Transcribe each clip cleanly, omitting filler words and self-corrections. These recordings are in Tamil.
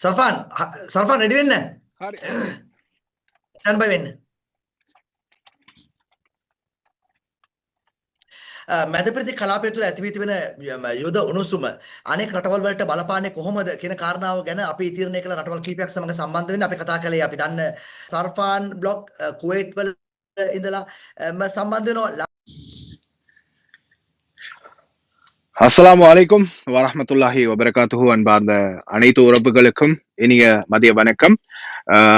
සර්ෆාන් රෙඩි වෙන්න. හරි. ස්ටෑන්ඩ් බයි වෙන්න. මැදපෙරදිග කලාපය තුළ ඇති වී තිබෙන යුද උණුසුම අනෙක් රටවල් වලට බලපාන්නේ කොහොමද කියන කාරණාව ගැන අපි තීරණය කළ රටවල් කිහිපයක් සමග සම්බන්ධ වෙන්න අපි කතා කළේ. අපි දන්න සර්ෆාන් බ්ලොග් කුවේට් වල ඉඳලා සම්බන්ධ වෙනවා. அஸ்ஸலாமு அலைக்கும் வரஹ்மத்துல்லாஹி வபரகாத்துஹு. அன்பார்ந்த அனைத்து உறவுகளுக்கும் இனிய மதிய வணக்கம்.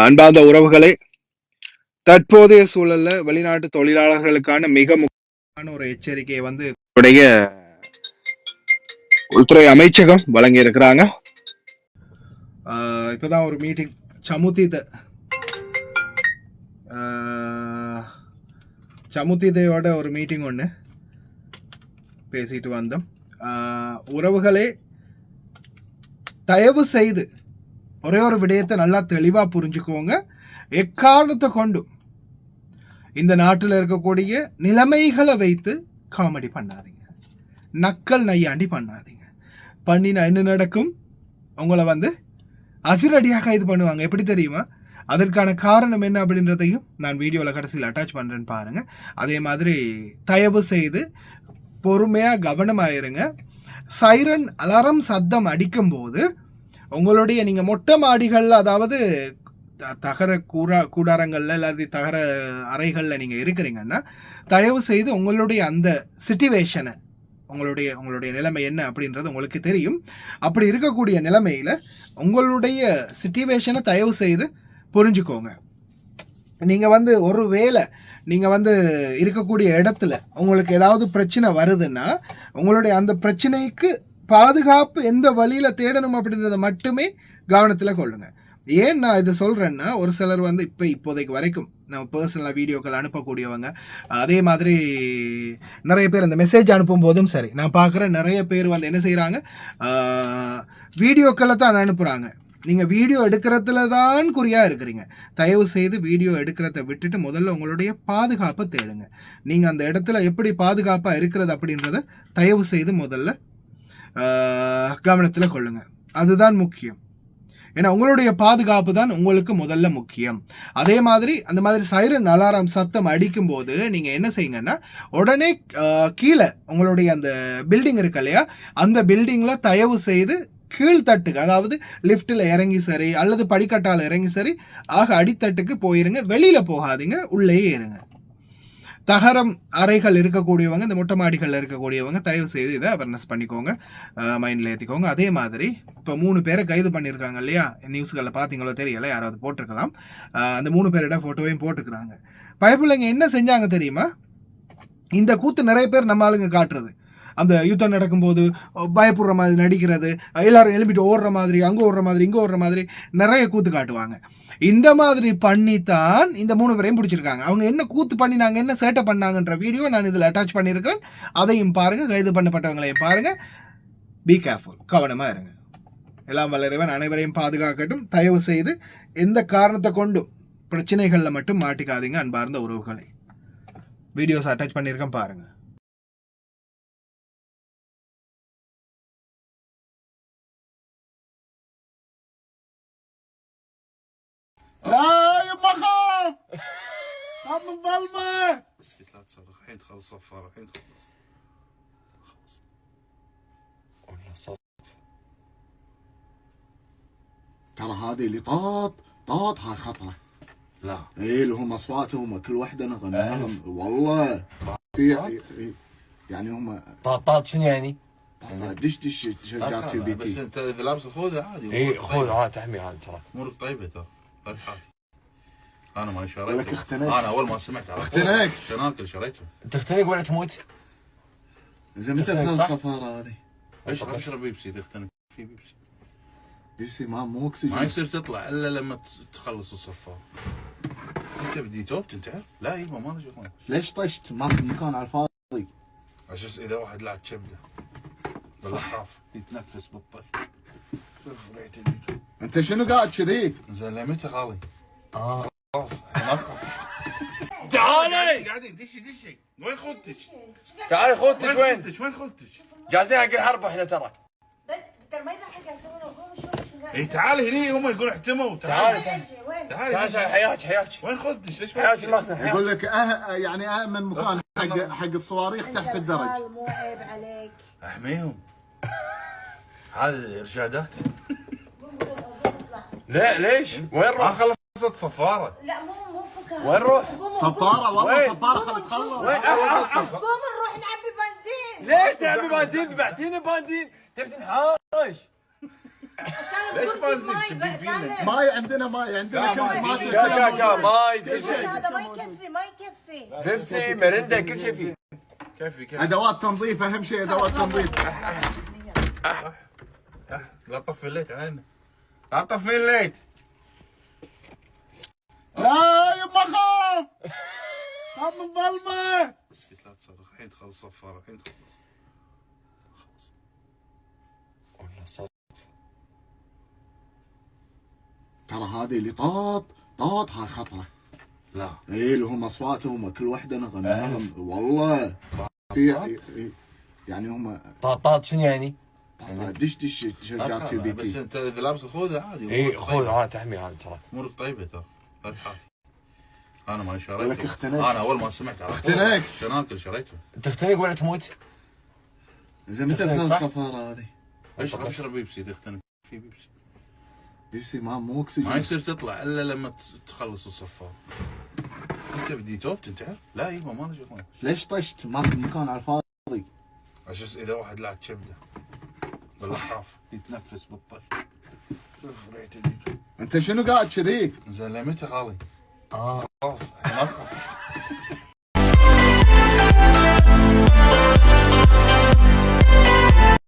அன்பார்ந்த உறவுகளே, தற்போதைய சூழல்ல வெளிநாட்டு தொழிலாளர்களுக்கான மிக முக்கியமான ஒரு எச்சரிக்கையை உடைய உள்துறை அமைச்சகம் வழங்கி இருக்கிறாங்க. இப்பதான் ஒரு மீட்டிங் சமுத்திதையோட ஒரு மீட்டிங் ஒன்று பேசிட்டு வந்தோம். உறவுகளே, தயவு செய்து ஒரே ஒரு விடயத்தை நல்லா தெளிவா புரிஞ்சுக்கோங்க. எக்காரணத்தை கொண்டும் இந்த நாட்டில் இருக்கக்கூடிய நிலைமைகளை வைத்து காமெடி பண்ணாதீங்க, நக்கல் நையாண்டி பண்ணாதீங்க. பண்ணினா என்ன நடக்கும்? உங்களை அதிரடியாக இது பண்ணுவாங்க. எப்படி தெரியுமா? அதற்கான காரணம் என்ன அப்படின்றதையும் நான் வீடியோவில் கடைசியில் அட்டாச் பண்ணுறேன்னு பாருங்க. அதே மாதிரி தயவு செய்து பொறுமையாக கவனமாயிருங்க. சைரன் அலாரம் சத்தம் அடிக்கும் போது உங்களுடைய நீங்கள் மொட்டை மாடிகளில், அதாவது தகர கூடாரங்களில் இல்லாத தகர அறைகளில் நீங்கள் இருக்கிறீங்கன்னா தயவு செய்து உங்களுடைய அந்த சிச்சுவேஷனை, உங்களுடைய நிலைமை என்ன அப்படின்றது உங்களுக்கு தெரியும். அப்படி இருக்கக்கூடிய நிலைமையில் உங்களுடைய சிச்சுவேஷனை தயவு செய்து புரிஞ்சுக்கோங்க. நீங்கள் ஒரு வேளை நீங்கள் இருக்கக்கூடிய இடத்துல உங்களுக்கு ஏதாவது பிரச்சனை வருதுன்னா உங்களுடைய அந்த பிரச்சனைக்கு பாதுகாப்பு எந்த வழியில் தேடணும் அப்படின்றத மட்டுமே கவனத்தில் கொள்ளுங்க. ஏன் நான் இதை சொல்கிறேன்னா, ஒரு சிலர் இப்போதைக்கு வரைக்கும் நம்ம பர்சனலாக வீடியோக்கள் அனுப்பக்கூடியவங்க, அதே மாதிரி நிறைய பேர் அந்த மெசேஜ் அனுப்பும் போதும் சரி, நான் பார்க்குறேன் நிறைய பேர் என்ன செய்கிறாங்க, வீடியோக்களை தான் அனுப்புகிறாங்க. நீங்கள் வீடியோ எடுக்கிறதுல தான் குறியாக இருக்கிறீங்க. தயவு செய்து வீடியோ எடுக்கிறத விட்டுட்டு முதல்ல உங்களுடைய பாதுகாப்பை தேடுங்க. நீங்கள் அந்த இடத்துல எப்படி பாதுகாப்பாக இருக்கிறது அப்படின்றத தயவு செய்து முதல்ல கவனத்தில் கொள்ளுங்க. அதுதான் முக்கியம். ஏன்னா உங்களுடைய பாதுகாப்பு தான் உங்களுக்கு முதல்ல முக்கியம். அதே மாதிரி அந்த மாதிரி சைரன் அலாரம் சத்தம் அடிக்கும் போது நீங்கள் என்ன செய்யுங்கன்னா, உடனே கீழே உங்களுடைய அந்த பில்டிங் இருக்கு இல்லையா, அந்த பில்டிங்கில் தயவு செய்து கீழ்த்தட்டுக்கு, அதாவது லிஃப்ட்டில் இறங்கி சரி அல்லது படிக்கட்டால் இறங்கி சரி அடித்தட்டுக்கு போயிருங்க. வெளியில் போகாதீங்க, உள்ளேயே இருங்க. தகரம் அறைகள் இருக்கக்கூடியவங்க, இந்த மொட்டை மாடிகளில் இருக்கக்கூடியவங்க தயவு செய்து இதை அவேர்னஸ் பண்ணிக்கோங்க, மைண்டில் ஏற்றிக்கோங்க. அதே மாதிரி இப்போ 3 பேரை கைது பண்ணியிருக்காங்க இல்லையா, நியூஸ்களில் பார்த்தீங்களோ தெரியல, யாராவது போட்டிருக்கலாம். அந்த 3 பேரோட ஃபோட்டோவையும் போட்டுக்கிறாங்க. பயப்பிள்ளைங்க என்ன செஞ்சாங்க தெரியுமா? இந்த கூத்து நிறைய பேர் நம்ம ஆளுங்க காட்டுறது, அந்த யுத்தம் நடக்கும்போது பயப்படுற மாதிரி நடிக்கிறது, எல்லாரும் எழுப்பிட்டு ஓடுற மாதிரி, அங்கே ஓடுற மாதிரி, இங்கே ஓடுற மாதிரி நிறைய கூத்து காட்டுவாங்க. இந்த மாதிரி பண்ணித்தான் இந்த 3 பேரையும் பிடிச்சிருக்காங்க. அவங்க என்ன கூத்து பண்ணினாங்க, என்ன சேட்டை பண்ணாங்கன்ற வீடியோ நான் இதில் அட்டாச் பண்ணியிருக்கிறேன். அதையும் பாருங்கள், கைது பண்ணப்பட்டவங்களையும் பாருங்கள். பி கேர்ஃபுல், கவனமாக இருங்க. எல்லாம் வல்ல இறைவன் அனைவரையும் பாதுகாக்கட்டும். தயவு செய்து எந்த காரணத்தை கொண்டும் பிரச்சனைகளில் மட்டும் மாட்டிக்காதீங்க. அன்பார்ந்த உறவுகளை, வீடியோஸ் அட்டாச் பண்ணியிருக்கேன் பாருங்கள். لا يما خاف خاف من ظلمه. اسكت لا تصرخ، الحين تخلص صفاره، الحين تخلص. والله صوت ترى هذه اللي طاط هاي خطره. لا ايه اللي هم اصواتهم كل وحده نغم والله يعني هم طاط شنو يعني؟ دش شجعت البيتي. بس انت اذا لابس الخوذه عادي. اي خوذه تحمي هذا ترى. امورك طيبه ترى. انا ما شريته. ولك اختنقت. انا اول ما سمعت اختنقت. سناكل شريته. تختنق ولا تموت؟ زين متى تخلص الصفاره هذه؟ اشرب بيبسي تختنق. في بيبسي مو اكسجين. ما يصير تطلع الا لما تخلص الصفاره. انت بدي توب تنتعب؟ لا يبا ما نجي. ليش طشت ماخذ مكان على الفاضي؟ عشان اذا واحد لعب كبده ولا خاف يتنفس بالطش. انت شنو قاعد كذي؟ زين لمتى خالي؟ تعالي قاعدين دشي وين خوذتك؟ تعالي خوذتك وين؟ وين خوذتك؟ جاهزين حق الحرب احنا ترى. ترى ما يضحك يسوون شو اي تعال هني هم يقولون احتموا تعال تعال تعال تعال تعال تعال حياك وين خذتش ليش حياك الناس حياك. يقول لك يعني اامن مكان حق الصواريخ تحت الدرج. مو عيب عليك. احميهم هذه ارشادات لا ليش؟ وين ما روح؟ خلصت صفاره لا مو فكره. وين روح؟ صفاره والله وين؟ صفاره خلت تخلص. قوم نروح نعبي بنزين. ليش تعبي بنزين؟ ذبحتيني بنزين تبي تنحاش. ليش بنزين تبي فينا؟ ماي عندنا ماي عندنا كل ما كا ماي كل شيء. هذا ما يكفي ما يكفي. بيبسي مرندا كل شيء فيه. كفي ادوات تنظيف اهم شيء ادوات تنظيف. لا طفي الليت علينا لا طفي الليت لا يما خاف خاف من ظلمه. اسكت لا تصرخ الحين تخلص صفاره الحين تخلص والله صوت. ترى هذه اللي طاط هاي خطره. لا اي لهم اصواتهم كل وحده نغم والله في يعني هم طاطات شنو يعني؟ دش تشجعت في بس بيتي. انت اذا لابس الخوذه عادي اي خذ عاد تحمي هذا ترى. امورك طيبه ترى لا تخاف انا ما شريته ولك اختنقت. انا اول ما سمعت على طول اختنقت. شناكل شريته تختنق ولا تموت؟ زين متى اختنقت، تخلص صح؟ الصفاره هذه؟ اشرب بيبسي تختنق في بيبسي بيبسي مو اكسجين. ما يصير تطلع الا لما تخلص الصفار انت بدي توب تنتحر؟ لا يبا ما لنا شغل ليش طشت ماخذ مكان على الفاضي؟ عشان اذا واحد لعب كبده ولا خاف يتنفس بالطش ريحه الجيج. انت شنو قاعد كذي؟ زين لمتى خالي؟ خلاص ما أخاف.